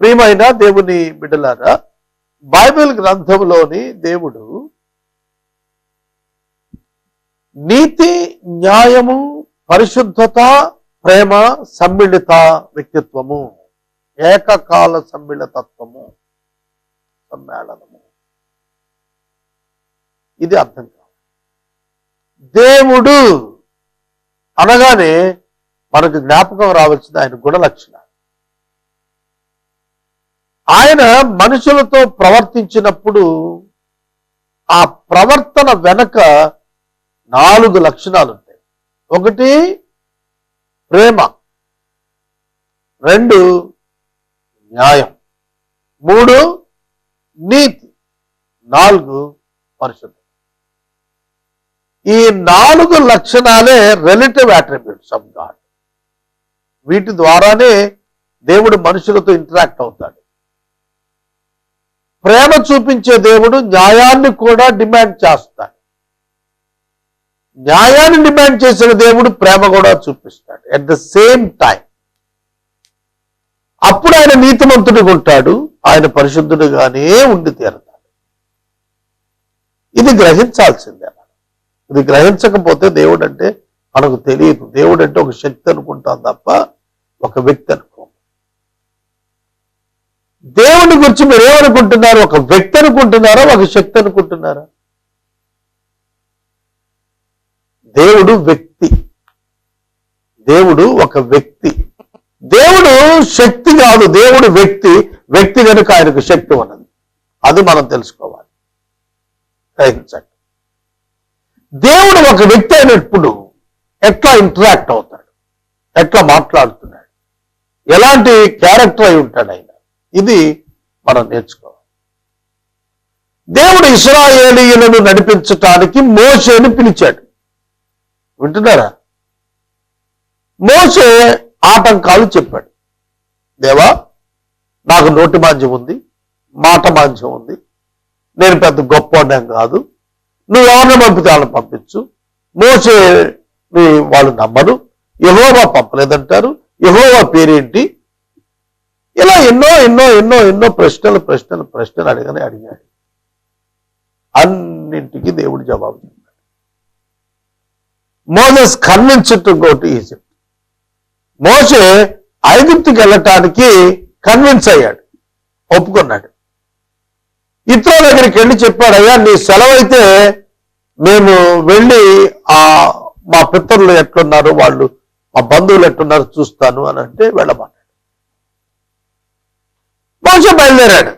ప్రియమైన దేవుని బిడ్డలారా, బైబిల్ గ్రంథంలోని దేవుడు నీతి, న్యాయము, పరిశుద్ధత, ప్రేమ సమ్మిళిత వ్యక్తిత్వము, ఏకకాల సమ్మిళితత్వము, సమ్మేళనము, ఇది అర్థం కాదు. దేవుడు అనగానే మనకు జ్ఞాపకం రావాల్సింది ఆయన గుణ లక్షణాలు. ఆయన మనుషులతో ప్రవర్తించినప్పుడు ఆ ప్రవర్తన వెనక 4 లక్షణాలు ఉంటాయి. 1 ప్రేమ, 2 న్యాయం, 3 నీతి, 4 పరిశుద్ధత. ఈ 4 లక్షణాలే రిలేటివ్ అట్రిబ్యూట్స్ ఆఫ్ గాడ్. వీటి ద్వారానే దేవుడు మనుషులతో ఇంటరాక్ట్ అవుతాడు. ప్రేమ చూపించే దేవుడు న్యాయాన్ని కూడా డిమాండ్ చేస్తాడు. న్యాయాన్ని డిమాండ్ చేసిన దేవుడు ప్రేమ కూడా చూపిస్తాడు ఎట్ ద సేమ్ టైం. అప్పుడు ఆయన నీతిమంతుడిగా ఉంటాడు, ఆయన పరిశుద్ధుడిగానే ఉండి తీరతాడు. ఇది గ్రహించాల్సిందే. ఇది గ్రహించకపోతే దేవుడు అంటే మనకు తెలియదు. దేవుడు అంటే ఒక శక్తి అనుకుంటాం తప్ప ఒక వ్యక్తి అనుకో. దేవుని గురించి మీరు ఏమనుకుంటున్నారు? ఒక వ్యక్తి అనుకుంటున్నారా, ఒక శక్తి అనుకుంటున్నారా? దేవుడు వ్యక్తి. దేవుడు ఒక వ్యక్తి. దేవుడు శక్తి కాదు, దేవుడు వ్యక్తి. వ్యక్తి కనుక ఆయనకు శక్తి ఉన్నది. అది మనం తెలుసుకోవాలి, గ్రహించండి. దేవుడు ఒక వ్యక్తి అయినప్పుడు ఎట్లా ఇంటరాక్ట్ అవుతాడు, ఎట్లా మాట్లాడుతున్నాడు, ఎలాంటి క్యారెక్టర్ అయి ఉంటాడు ఆయన, ఇది మనం నేర్చుకోవాలి. దేవుడు ఇశ్రాయేలీయులను నడిపించటానికి మోషేని పిలిచాడు. వింటున్నారా? మోషే ఆటంకాలు చెప్పాడు. దేవా, నాకు నోటి మాంద్యం ఉంది, మాట మాంద్యం ఉంది, నేను పెద్ద గొప్పవాడిని కాదు, నువ్వు ఎవరిని పంపితే వాళ్ళని పంపించు, మోషే వాళ్ళు నమ్మరు, యెహోవా పంపలేదంటారు, యెహోవా పేరేంటి? ఇలా ఎన్నో ఎన్నో ఎన్నో ఎన్నో ప్రశ్నలు ప్రశ్నలు ప్రశ్నలు అడిగాడు. అన్నింటికి దేవుడు జవాబు చెప్పాడు. Moses convinced to go to Egypt. Moshe ఐగుప్తుకి వెళ్ళటానికి కన్విన్స్ అయ్యాడు, ఒప్పుకున్నాడు. ఇతరుల దగ్గరికి వెళ్ళి చెప్పాడు, అయ్యా నీ సెలవైతే మేము వెళ్ళి మా పితరులు ఎట్లున్నారు, వాళ్ళు మా బంధువులు ఎట్లున్నారు చూస్తాను అని అంటే వెళ్ళమన్నాడు. మోషే బయలుదేరాడు,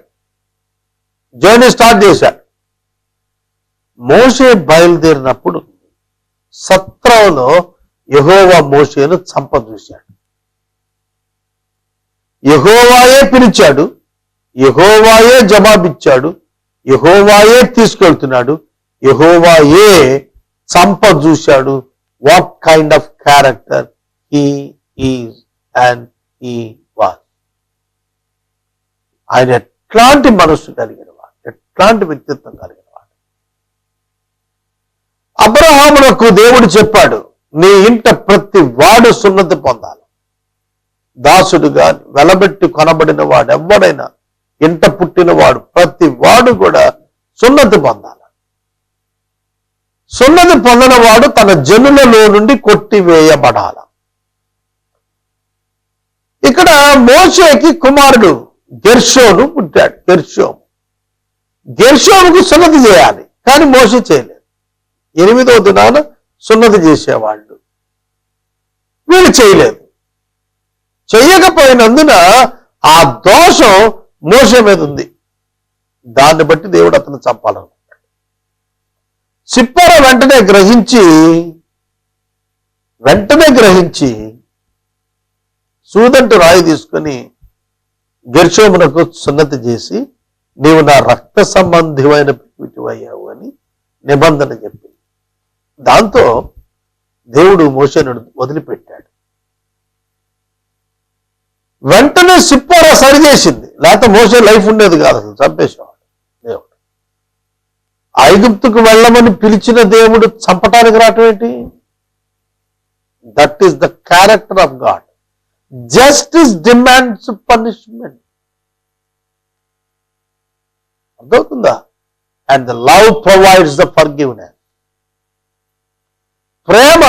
జర్నీ స్టార్ట్ చేశాడు. మోషే బయలుదేరినప్పుడు సత్రంలో యెహోవా మోషేను చంపజూశాడు. యెహోవాయే పిలిచాడు, యెహోవాయే జవాబిచ్చాడు, యెహోవాయే తీసుకెళ్తున్నాడు, యెహోవాయే చంపజూశాడు. What kind of character he is and he was. ఆయన ఎట్లాంటి మనస్సు కలిగిన వాడు, ఎట్లాంటి వ్యక్తిత్వం కలిగిన వాడు. అబ్రహామునకు దేవుడు చెప్పాడు, నీ ఇంట ప్రతి వాడు సున్నతి పొందాలి. దాసుడుగా వెలబెట్టి కొనబడిన వాడు ఎవడైనా, ఇంట పుట్టినవాడు ప్రతి వాడు కూడా సున్నతి పొందాలి. సున్నతి పొందిన వాడు తన జనులలో నుండి కొట్టివేయబడాలి. ఇక్కడ మోషేకి కుమారుడు గెర్షోను పుట్టాడు. గెర్షోనుకు సున్నతి చేయాలి, కానీ మోషే చేయలేదు. 8వ దినాన సున్నతి చేసేవాళ్ళు, వీళ్ళు చేయలేదు. చెయ్యకపోయినందున ఆ దోషం మోషే మీద ఉంది. దాన్ని బట్టి దేవుడు అతను చంపాలనుకున్నాడు. సిప్పోరా వెంటనే గ్రహించి సూదంటు రాయి తీసుకుని గెర్షోమునకు సున్నతి చేసి, నీవు నా రక్త సంబంధిమైన పిటివయ్యావు అని నిబంధన చెప్పింది. దాంతో దేవుడు మోషేను వదిలిపెట్టాడు. వెంటనే సిప్పోరా సరిచేసింది, లేకపోతే మోషే లైఫ్ ఉండేది కాదు, అసలు చంపేసేవాడు దేవుడు. ఐగుప్తుకు వెళ్ళమని పిలిచిన దేవుడు చంపటానికి రావటం ఏంటి? That is the character of God. Justice demands punishment. అర్థమవుతుందా? And the love provides the forgiveness. ప్రేమ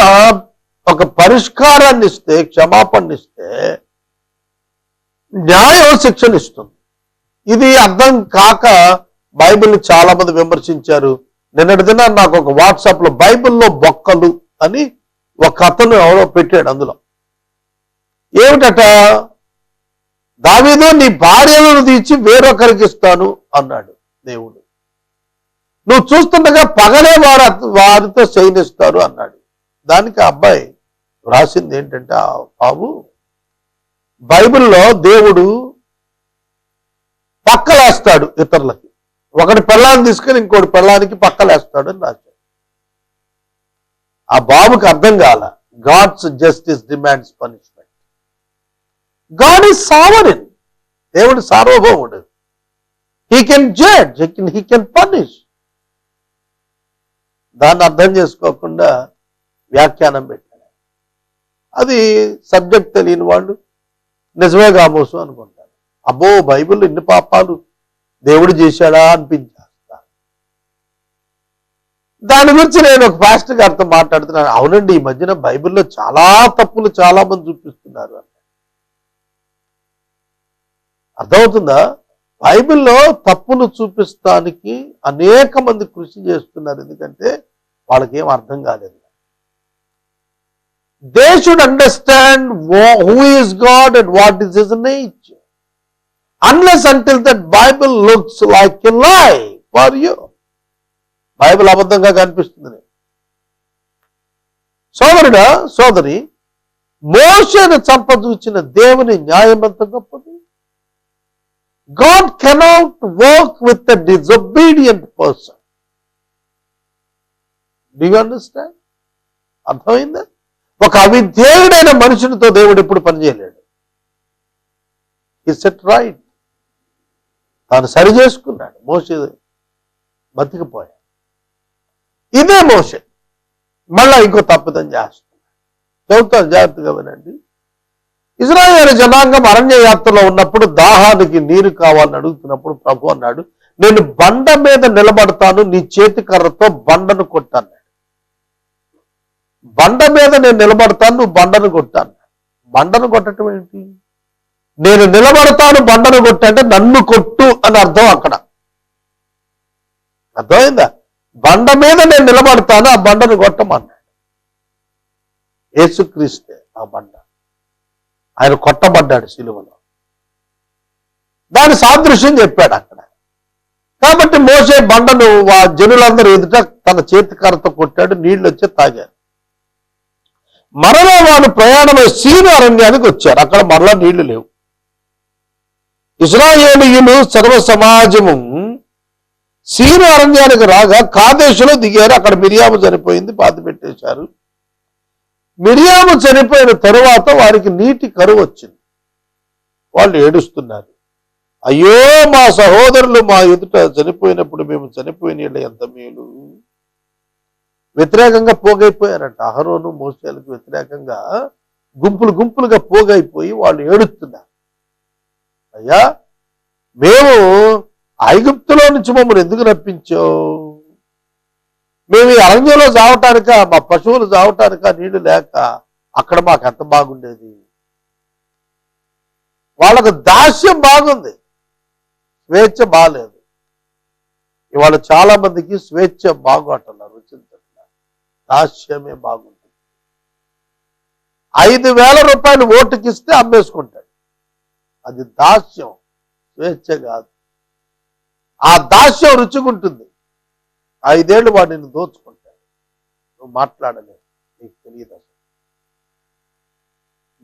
ఒక పరిష్కారాన్ని ఇస్తే, క్షమాపణ ఇస్తే, న్యాయం శిక్షణ ఇస్తుంది. ఇది అర్థం కాక బైబిల్ని చాలా మంది విమర్శించారు. నిన్నటి దిన నాకు ఒక వాట్సాప్ లో బైబిల్లో బొక్కలు అని ఒక అతను ఎవరో పెట్టాడు. అందులో ఏమిటట, దావీదు నీ భార్యలను తీర్చి వేరొకరికి ఇస్తాను అన్నాడు దేవుడు. నువ్వు చూస్తుండగా పగలే వారితో శయనిస్తారు అన్నాడు. దానికి ఆ అబ్బాయి రాసింది ఏంటంటే, బాబు బైబిల్లో దేవుడు పక్కలేస్తాడు ఇతరులకి, ఒకటి పెళ్ళాన్ని తీసుకొని ఇంకోటి పెళ్ళానికి పక్కలేస్తాడు అని రాశాడు. ఆ బాబుకి అర్థం కాల. God's justice demands punishment. God is sovereign. దేవుడు సార్వభౌముడు. He can judge, he can punish. దాన్ని అర్థం చేసుకోకుండా వ్యాఖ్యానం పెట్టాడు. అది సబ్జెక్ట్ తెలియని వాళ్ళు నిజమే కామోసు అనుకుంటారు. అబ్బో బైబిల్లో ఇన్ని పాపాలు దేవుడు చేశాడా అనిపించేస్తారు. దాని గురించి నేను ఒక పాస్టర్ గారితో మాట్లాడుతున్నాను. అవునండి, ఈ మధ్యన బైబిల్లో చాలా తప్పులు చాలా మంది చూపిస్తున్నారు అని. అర్థమవుతుందా? బైబిల్లో తప్పులు చూపిస్తానికి అనేక మంది కృషి చేస్తున్నారు. ఎందుకంటే వాళ్ళకేం అర్థం కాలేదు. They should understand who is God and what is his nature. Unless until that Bible looks like a lie for you. Bible అబద్ధంగా కనిపిస్తుంది. సోదరుడా, సోదరి, మోషేను చంపదూచిన దేవుని న్యాయం ఎంత గొప్పది. God cannot work with a disobedient person. Do you understand? అర్థమైందా? ఒక అవిధేయుడైన మనుషునితో దేవుడు ఎప్పుడు పనిచేయలేడు. He set right. తాను సరి చేసుకున్నాడు. మోషే బతికిపోయాడు. ఇదే మోషే మళ్ళా ఇంకో తప్పిదం చేస్తున్నాడు. చెబుతాను, జాగ్రత్తగా వినండి. ఇశ్రాయేలు జనాంగం అరణ్య యాత్రలో ఉన్నప్పుడు దాహానికి నీరు కావాలని అడుగుతున్నప్పుడు ప్రభు అన్నాడు, నేను బండ మీద నిలబడతాను, నీ చేతి కర్రతో బండను కొట్టాను. బండ మీద నేను నిలబడతాను, నువ్వు బండను కొట్టాను. బండను కొట్టడం ఏంటి? నేను నిలబడతాను బండను కొట్టు అంటే నన్ను కొట్టు అని అర్థం. అక్కడ అర్థమైందా? బండ మీద నేను నిలబడతాను, ఆ బండను కొట్టమన్నాడు. యేసుక్రీస్తే ఆ బండ. ఆయన కొట్టబడ్డాడు శిలువలో. దాని సాదృశ్యం చెప్పాడు అక్కడ. కాబట్టి మోసే బండను జనులందరూ ఎదుట తన చేతికరతో కొట్టాడు. నీళ్లు వచ్చి తాగారు. మరలా వాళ్ళు ప్రయాణమై సీను అరణ్యానికి వచ్చారు. అక్కడ మరలా నీళ్లు లేవు. ఇశ్రాయేలీయులు సర్వ సమాజము సీను అరణ్యానికి రాగా కాదేశులో దిగారు. అక్కడ మిరియాము చనిపోయింది, పాతి పెట్టేశారు. మిరియాము చనిపోయిన తరువాత వారికి నీటి కరువు వచ్చింది. వాళ్ళు ఏడుస్తున్నారు. అయ్యో మా సహోదరులు మా ఎదుట చనిపోయినప్పుడు మేము చనిపోయిన ఎంత మేలు. వ్యతిరేకంగా పోగైపోయారంట. అహరోను మోషేలకు వ్యతిరేకంగా గుంపులు గుంపులుగా పోగైపోయి వాళ్ళు ఏడుస్తున్నారు. అయ్యా, మేము ఐగుప్తులో నుంచి మమ్మల్ని ఎందుకు రప్పించావు? మేము ఈ అరణ్యంలో చావటానిక, మా పశువులు చావటానిక నీళ్లు లేక? అక్కడ మాకు ఎంత బాగుండేది. వాళ్ళకు దాస్యం బాగుంది, స్వేచ్ఛ బాగాలేదు. ఇవాళ చాలా మందికి స్వేచ్ఛ బాగోటన్నారు, రుచించట్లేదు. దాస్యమే బాగుంటుంది. 5,000 రూపాయలు ఓటుకిస్తే అమ్మేసుకుంటాడు. అది దాస్యం, స్వేచ్ఛ కాదు. ఆ దాస్యం రుచిగుంటుంది. 5 ఏళ్ళు వాడు నిన్ను దోచుకుంటాడు. నువ్వు మాట్లాడలేవు, నీకు తెలియదు. అసలు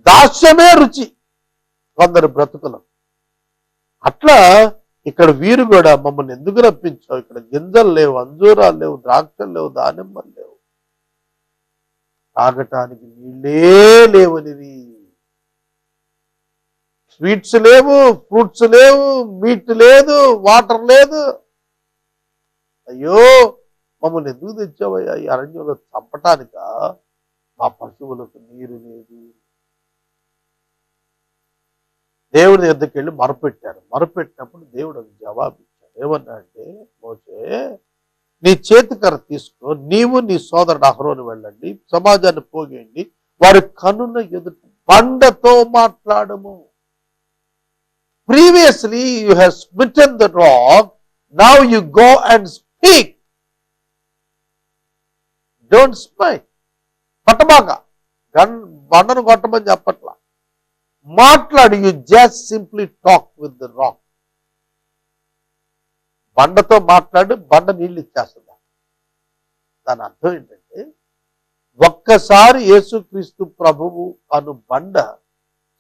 దాస్యమే రుచి కొందరు బ్రతుకులు. అట్లా ఇక్కడ వీరు కూడా మమ్మల్ని ఎందుకు రప్పించావు? ఇక్కడ గింజలు లేవు, అంజూరాలు లేవు, ద్రాక్షలు లేవు, దానిమ్మలు లేవు, తాగటానికి నీళ్ళే లేవనివి. స్వీట్స్ లేవు, ఫ్రూట్స్ లేవు, మీట్ లేదు, వాటర్ లేదు. అయ్యో మమ్మల్ని ఎందుకు తెచ్చావయ్యా ఈ అరణ్యంలో చంపటానిక? మా పశువులకు నీరు లేదు. దేవుడి దగ్గరికి వెళ్ళి మొరపెట్టారు. మొరపెట్టినప్పుడు దేవుడు అది జవాబు ఇచ్చాడు. ఏమన్నా అంటే, మోషే నీ చేతికర్ర తీసుకో, నీవు నీ సోదరుడు అహరోను వెళ్ళండి, సమాజాన్ని పోగేయండి, వారి కనుల ఎదుట బండతో మాట్లాడము. Previously you have smitten the rock, now you go and speak. Don't smite. కొట్టబాక, బండను కొట్టమని చెప్పట్లా, మాట్లాడు. You just simply talk with the rock. బండతో మాట్లాడు, బండ నీళ్ళు ఇచ్చేస్తుందా. దాని అర్థం ఏంటంటే, ఒక్కసారి యేసుక్రీస్తు ప్రభువు అను బండ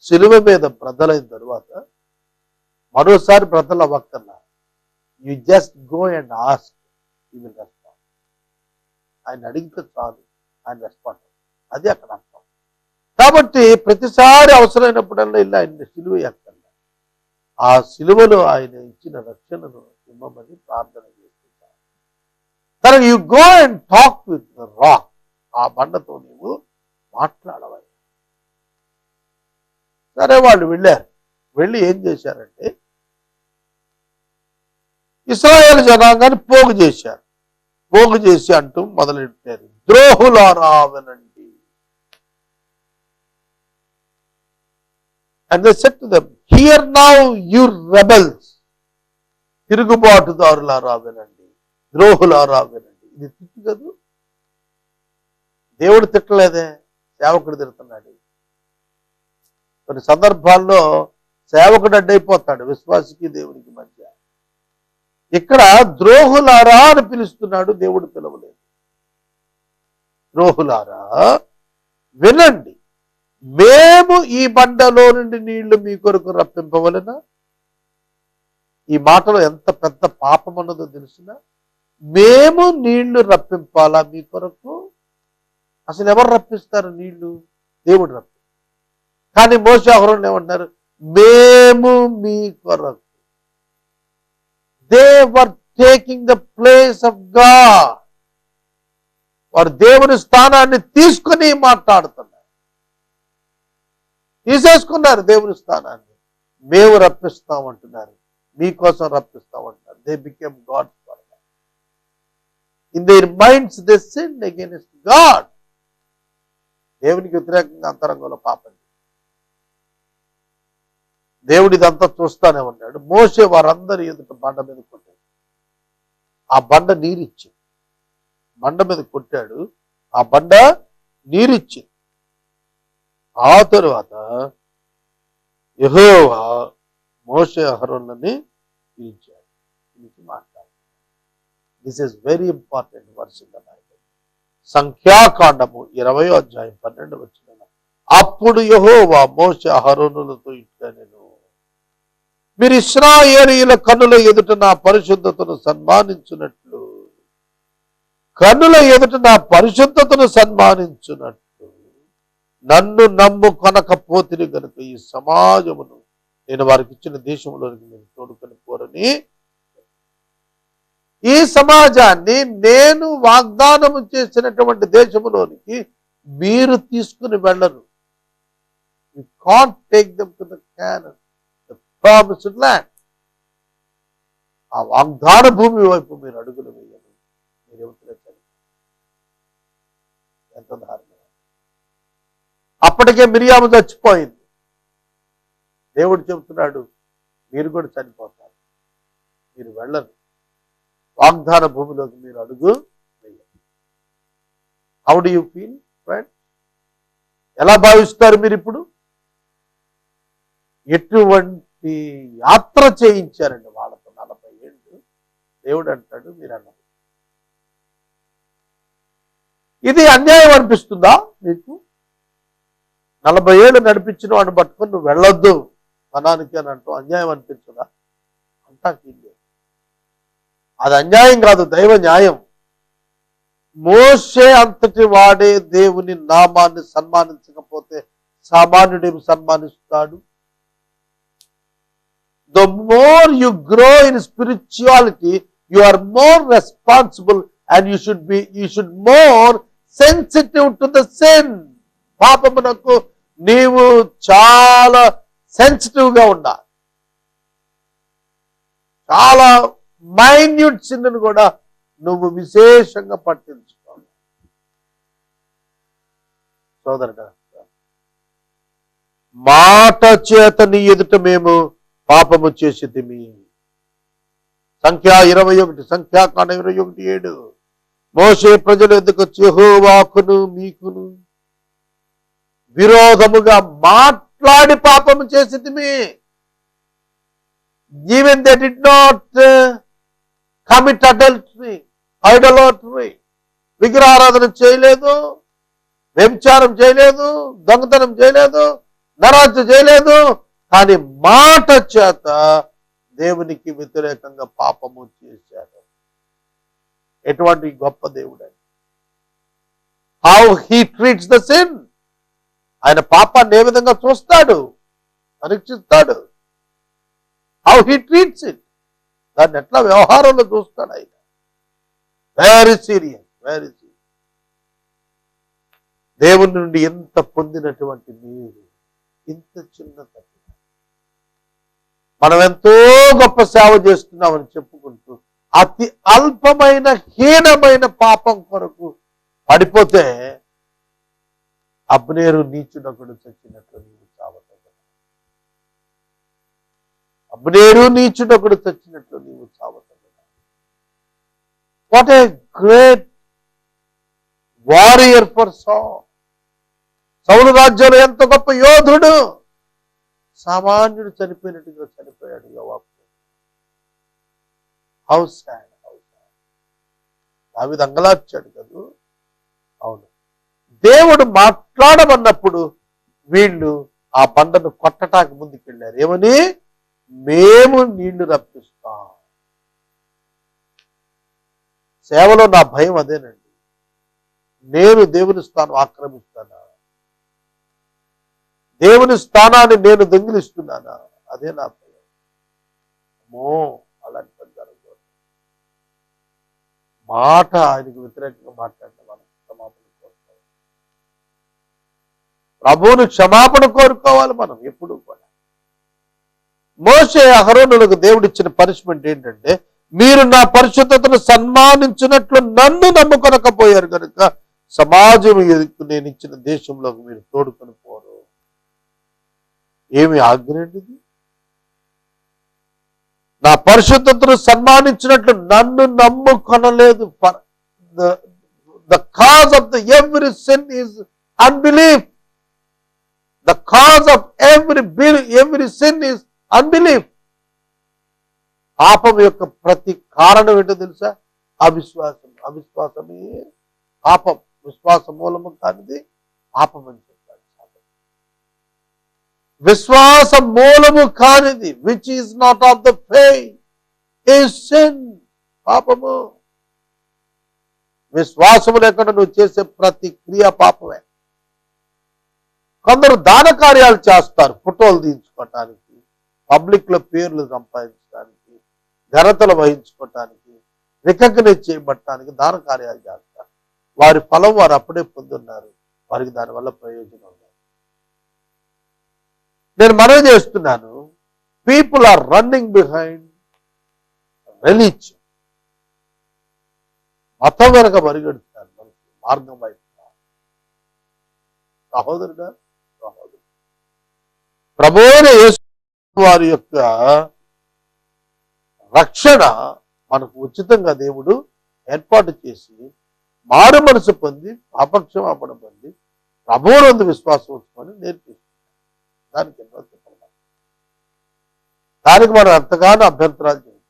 శిలువ మీద బ్రదలైన తరువాత మరోసారి బ్రదలు అవ్వక్కర్లా. You just go and ask, you will respond. ఆయన అడిగితే చాలు, ఆయన రెస్పాండ్. అది అక్కడ అర్థం. కాబట్టి ప్రతిసారి అవసరమైనప్పుడల్లా ఇలా ఆయన శిలువ ఎక్కర్లా. ఆ శిలువలో ఆయన ఇచ్చిన రక్షణను ఇమ్మని ప్రార్థన చేస్తుంటారు. తనకు you go and talk with the rock. ఆ బండతో నీవు మాట్లాడవాలి. సరే, వాళ్ళు వెళ్ళారు. వెళ్ళి ఏం చేశారంటే, ఇశ్రాయేలు జనాంగాన్ని పోగు చేశారు. పోగు చేసి అంటూ మొదలెట్టారు, ద్రోహులారా వినండి. And they said to them, hear now, you rebels. తిరుగుబాటుదారులారా వినండి, ద్రోహులారా వినండి. ఇది తిట్టు కదూ. దేవుడు తిట్టలేదే, సేవకుడు తిడుతున్నాడు. కొన్ని సందర్భాల్లో సేవకుడు అడ్డైపోతాడు విశ్వాసికి దేవునికి మధ్య. ఇక్కడ ద్రోహులారా అని పిలుస్తున్నాడు, దేవుడు పిలవలేదు. ద్రోహులారా వినండి, మేము ఈ బండలో నుండి నీళ్లు మీ కొరకు రప్పింపవలెనా. ఈ మాటలో ఎంత పెద్ద పాపం అన్నదో తెలుసునా. మేము నీళ్లు రప్పింపాలా మీ కొరకు? అసలు ఎవరు రప్పిస్తారు నీళ్లు? దేవుడు రప్పిస్తారు. కానీ మోషే అహరోను ఏమంటున్నారు? మేము మీ కొరకు. They were taking the place of God. వారు దేవుని స్థానాన్ని తీసుకుని మాట్లాడుతున్నారు, తీసేసుకున్నారు దేవుని స్థానాన్ని. మేము రప్పిస్తామంటున్నారు, మీకోసం రప్పిస్తామంటున్నారు. They became God for them. In their minds they sinned against God. దేవునికి వ్యతిరేకంగా అంతరంగంలో పాపం. దేవుడు ఇదంతా చూస్తానే ఉన్నాడు. మోషే వారందరి ఎదుట బండ మీద కొట్టాడు. ఆ బండ నీరిచ్చింది. బండ మీద కొట్టాడు, ఆ బండ నీరిచ్చింది. ఆ తరువాత యెహోవా మోషే అహరోనులని పిలిచాడు, పిలిచి మాట్లాడాడు. This is very important verse in the Bible. సంఖ్యాకాండము 20వ అధ్యాయం 12వ వచనం. అప్పుడు యెహోవా మోషే అహరోనులతో ఇట్లా నేను, మీరు ఇశ్రాయేలీయుల కన్నుల ఎదుట నా పరిశుద్ధతను సన్మానించున్నట్లు, కన్నుల ఎదుట నా పరిశుద్ధతను సన్మానించున్నట్లు నన్ను నమ్ము కొనకపోతిని గనుక ఈ సమాజమును నేను వారికి ఇచ్చిన దేశంలోనికి నేను తోడుకొని పోరని. ఈ సమాజాన్ని నేను వాగ్దానము చేసినటువంటి దేశంలోనికి మీరు తీసుకుని వెళ్ళరు. You can't take them to the Canaan, the promised land. ఆ వాగ్దాన భూమి వైపు మీరు అడుగులు వేయరు. మీరు ఎవరు? ఎంత దారుణం. అప్పటికే మిరియాము చచ్చిపోయింది. దేవుడు చెబుతున్నాడు, మీరు కూడా చనిపోతారు, మీరు వెళ్ళరు, వాగ్దాన భూమిలోకి మీరు అడుగు వేయరు. How do you feel friend? ఎలా భావిస్తారు మీరు ఇప్పుడు? ఎటువంటి యాత్ర చేయించారండి వాళ్ళతో 40 ఏళ్ళు. దేవుడు అంటాడు, మీరు అన్నారు. ఇది అన్యాయం అనిపిస్తుందా మీకు? 40 ఏళ్ళు నడిపించిన వాడిని పట్టుకొని నువ్వు వెళ్ళొద్దు వనానికి అని అంటూ అన్యాయం అనిపించదా? అంటాకి అది అన్యాయం కాదు, దైవ న్యాయం. మోషే అంతటి వాడే దేవుని నామాన్ని సన్మానించకపోతే సామాన్యుడేమి సన్మానిస్తాడు? The more you grow in spirituality, you are more responsible and you should more sensitive to the sin. పాపమునకు నీవు చాలా సెన్సిటివ్ గా ఉండాలి, చాలా మైన్యూట్ సిన్ను కూడా నువ్వు విశేషంగా పట్టించుకోవాలి. సోదరుడా, మాట చేత నీ ఎదుట మేము పాపము చేసితిమి. సంఖ్యాకాండం 21:7. మోషే ప్రజలు ఎదుకు యెహోవాకును మీకును విరోధముగా మాట్లాడి పాపము చేసితిమి. Even they did not commit adultery, idolatry. విగ్రహారాధన చేయలేదు, వ్యభిచారం చేయలేదు, దొంగతనం చేయలేదు, నరహత్య చేయలేదు. కానీ మాట చేత దేవునికి వ్యతిరేకంగా పాపము చేశారు. ఎటువంటి గొప్ప దేవుడని! How he treats the sin. ఆయన పాపాన్ని ఏ విధంగా చూస్తాడు, పరీక్షిస్తాడు. హౌ హీ ట్రీట్స్ ఇట్, దాన్ని ఎట్లా వ్యవహారంలో చూస్తాడు ఆయన. Very serious, very serious. దేవుని నుండి ఎంత పొందినటువంటి మీరు ఇంత చిన్న తప్పు, మనం ఎంతో గొప్ప సేవ చేస్తున్నామని చెప్పుకుంటూ అతి అల్పమైన హీనమైన పాపం కొరకు పడిపోతే అబ్నేరు నీచుడొకడు చచ్చినట్లు నీవు చావతగదు. అబ్నేరు నీచుడొకడు చచ్చినట్లు నీవు చావతగదు. What a great warrior for Saul రాజ్యంలో ఎంత గొప్ప యోధుడు, సామాన్యుడు చనిపోయినట్టుగా చనిపోయాడు యోవాబు. How sad, how sad. దావీదు అంగలార్చాడు కదా. అవును, దేవుడు మాట్లాడమన్నప్పుడు వీళ్ళు ఆ బండను కొట్టటానికి ముందుకెళ్ళారు. ఏమని? మేము నీళ్లు రప్పిస్తాం. సేవలో నా భయం అదేనండి. నేను దేవుని స్థానం ఆక్రమిస్తానా? దేవుని స్థానాన్ని నేను దొంగిలిస్తున్నానా? అదే నా భయం. అమ్మో, అలాంటి పని జరగకూడదు. మాట ఆయనకు వ్యతిరేకంగా మాట్లాడిన మనం క్షమాపణ కోరుకోవాలి. ప్రభువును క్షమాపణ కోరుకోవాలి మనం ఎప్పుడు కూడా. మోషే అహరోనులకు దేవుడిచ్చిన పనిష్మెంట్ ఏంటంటే, మీరు నా పరిశుద్ధతను సన్మానించినట్లు నన్ను నమ్ముకొనకపోయారు కనుక సమాజం నేను ఇచ్చిన దేశంలోకి మీరు తోడుకొని పోరు. ఏమి ఆజ్ఞది? నా పరిశుద్ధతను సన్మానించినట్లు నన్ను నమ్ముకొనలేదు. The cause of every sin is unbelief. The cause of every sin is unbelief. పాపం యొక్క ప్రతి కారణం ఏంటో తెలుసా? అవిశ్వాసం. అవిశ్వాసమే పాపం. విశ్వాస మూలము కానిది పాపం అని చెప్పాడు. విశ్వాస మూలము కానిది, which is not of the faith, is sin, పాపము. విశ్వాసము లేకుండా నువ్వు చేసే ప్రతి క్రియ పాపమే. కొందరు దాన కార్యాలు చేస్తారు, ఫోటోలు తీయించుకోవటానికి, పబ్లిక్ లో పేర్లు సంపాదించడానికి, ఘనతలు వహించుకోవటానికి, రికగ్నైజ్ చేయబట్టడానికి దాన కార్యాలు చేస్తారు. వారి ఫలం వారు అప్పుడే పొందున్నారు. వారికి దానివల్ల ప్రయోజనం లేదు. నేను మనవి చేస్తున్నాను, people are running behind religion. మతం వెనక పరిగెడుతున్నారు మనుషులు, మార్గం వైపు. సహోదరుడా, సహోదరు, ప్రభువైన యేసు వారి యొక్క రక్షణ మనకు ఉచితంగా దేవుడు ఏర్పాటు చేసి మారు మనసు పొంది పాపక్షమాపణ పొంది ప్రభువునందు విశ్వాసం ఉంచుకొని నేర్పిస్తుంది. దానికి ఎన్నో చెప్పాలి. దానికి మనం ఎంతగానో అభ్యంతరాలు చేయాలి.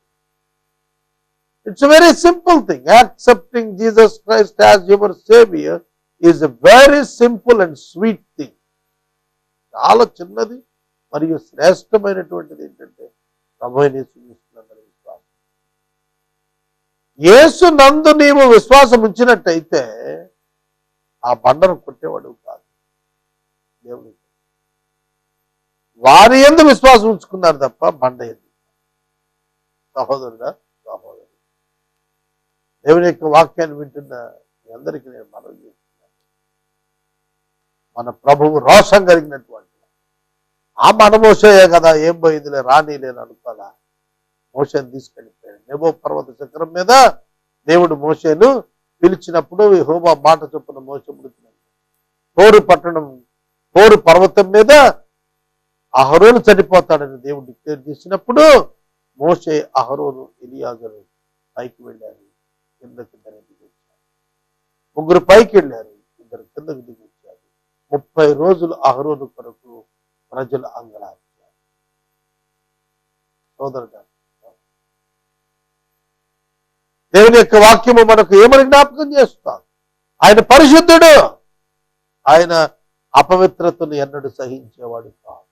It's very simple thing. Accepting Jesus Christ as your saviour is a very simple and sweet thing. చాలా చిన్నది మరియు శ్రేష్టమైనటువంటిది ఏంటంటే ప్రభువైన యేసు క్రీస్తునందు విశ్వాసం. యేసు నందు నీవు విశ్వాసం ఉంచినట్టయితే ఆ బండను కొట్టేవాడు కాదు దేవుడు. వారి యందు విశ్వాసం ఉంచుకున్నారు తప్ప బండ యందు. సహోదరుడా, సహోదరు, దేవుని యొక్క వాక్యాన్ని వింటున్న మీ అందరికీ నేను మనవి చేస్తున్నాను. మన ప్రభువు రోషం కలిగినటువంటి ఆ మనమోసే కదా, ఏం పోయిందిలే రానీలేని అనుకోదా. మోషేను తీసుకెళ్ళిపోయాడు. నెబో పర్వత శిఖరం మీద దేవుడు మోషేను పిలిచినప్పుడు యెహోవా మాట చొప్పున మోషే మృతుడయ్యాడు. హోరు పర్వతం మీద అహరోను చనిపోతాడని దేవుడు డిక్లేర్ చేసినప్పుడు మోషే, అహరోను, ఎలియాజరు పైకి వెళ్ళారు, కిందకి దిగి వచ్చారు. ముగ్గురు పైకి వెళ్ళారు, ఇద్దరు కిందకి దిగి వచ్చారు. 30 రోజులు అహరోను కొరకు ప్రజలు అంగలార్చారు. సోదరుడు, దేవుని యొక్క వాక్యము మనకు ఏమని జ్ఞాపకం చేస్తాం? ఆయన పరిశుద్ధుడు, ఆయన అపవిత్రతను ఎన్నడూ సహించేవాడు కాదు,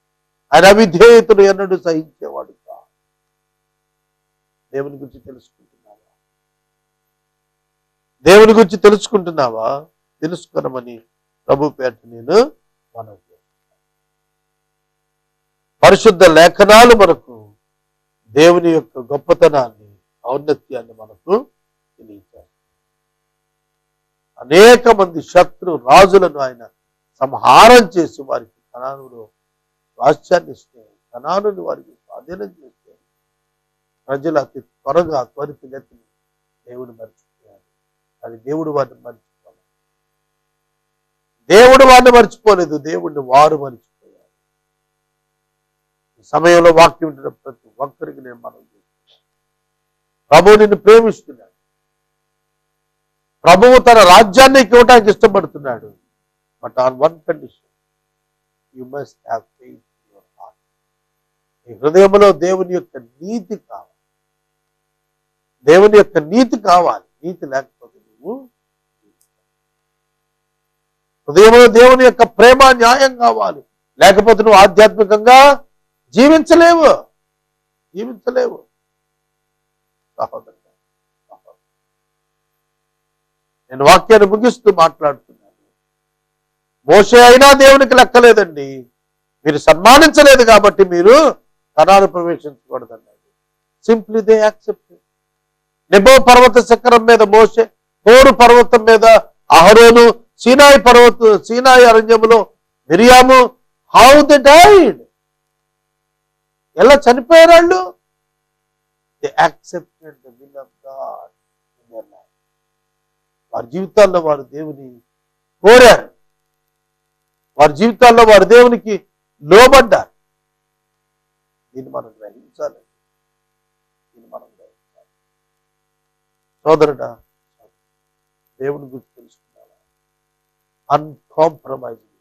ఆయన అవిధేయతను ఎన్నడూ సహించేవాడు కాదు. దేవుని గురించి తెలుసుకుంటున్నావా? దేవుని గురించి తెలుసుకుంటున్నావా? తెలుసుకునమని ప్రభు పేట నేను మనవి చేస్తున్నాను. పరిశుద్ధ లేఖనాలు మనకు దేవుని యొక్క గొప్పతనాన్ని, ఔన్నత్యాన్ని మనకు తెలియజేస్తాయి. అనేక మంది శత్రు రాజులను ఆయన సంహారం చేసి వారికి కనానులో రాజ్యాన్ని ఇస్తే, కనానుని వారికి స్వాధీనం చేస్తే ప్రజలు అతి త్వరగా త్వరితగతిని దేవుడు మర్చిపోయాడు. అది దేవుడు వారిని మర్చిపోలేదు. దేవుడు వారిని మర్చిపోలేదు, దేవుడిని వారు మర్చిపోయారు. ఈ సమయంలో వాక్యం ఉంటున్న ప్రతి ఒక్కరికి నేను మనం చేస్తున్నాను, ప్రభువు నిన్ను ప్రేమిస్తున్నాడు, ప్రభువు తన రాజ్యాన్ని ఇవ్వడానికి ఇష్టపడుతున్నాడు. But on one condition, you must have faith in your heart. నీ హృదయంలో దేవుని యొక్క నీతి కావాలి, దేవుని యొక్క నీతి కావాలి. నీతి లేకపోతే నువ్వు హృదయంలో దేవుని యొక్క ప్రేమ, న్యాయం కావాలి, లేకపోతే నువ్వు ఆధ్యాత్మికంగా జీవించలేవు. సహోదరు, నేను వాక్యాన్ని ముగిస్తూ మాట్లాడుతున్నాను. మోషే అయినా దేవునికి లెక్కలేదండి, మీరు సన్మానించలేదు కాబట్టి మీరు కనాను ప్రవేశించకూడదన్నాడు. Simply they accept. నెబో పర్వత శిఖరం మీద మోషే, హోరు పర్వతం మీద అహరోను, సీనాయి అరణ్యములో మిరియాము, హౌ దే డైడ్, ఎలా చనిపోయారు వాళ్ళు? They accepted the will of God in their life. వారి జీవితాల్లో వారు దేవుని కోరారు, వారి జీవితాల్లో వారు దేవునికి లోబడ్డారు. దీన్ని మనం గ్రహించాలి. సోదరుడా, దేవుని గురించి తెలుసుకున్నావా? అన్కాంప్రమైజింగ్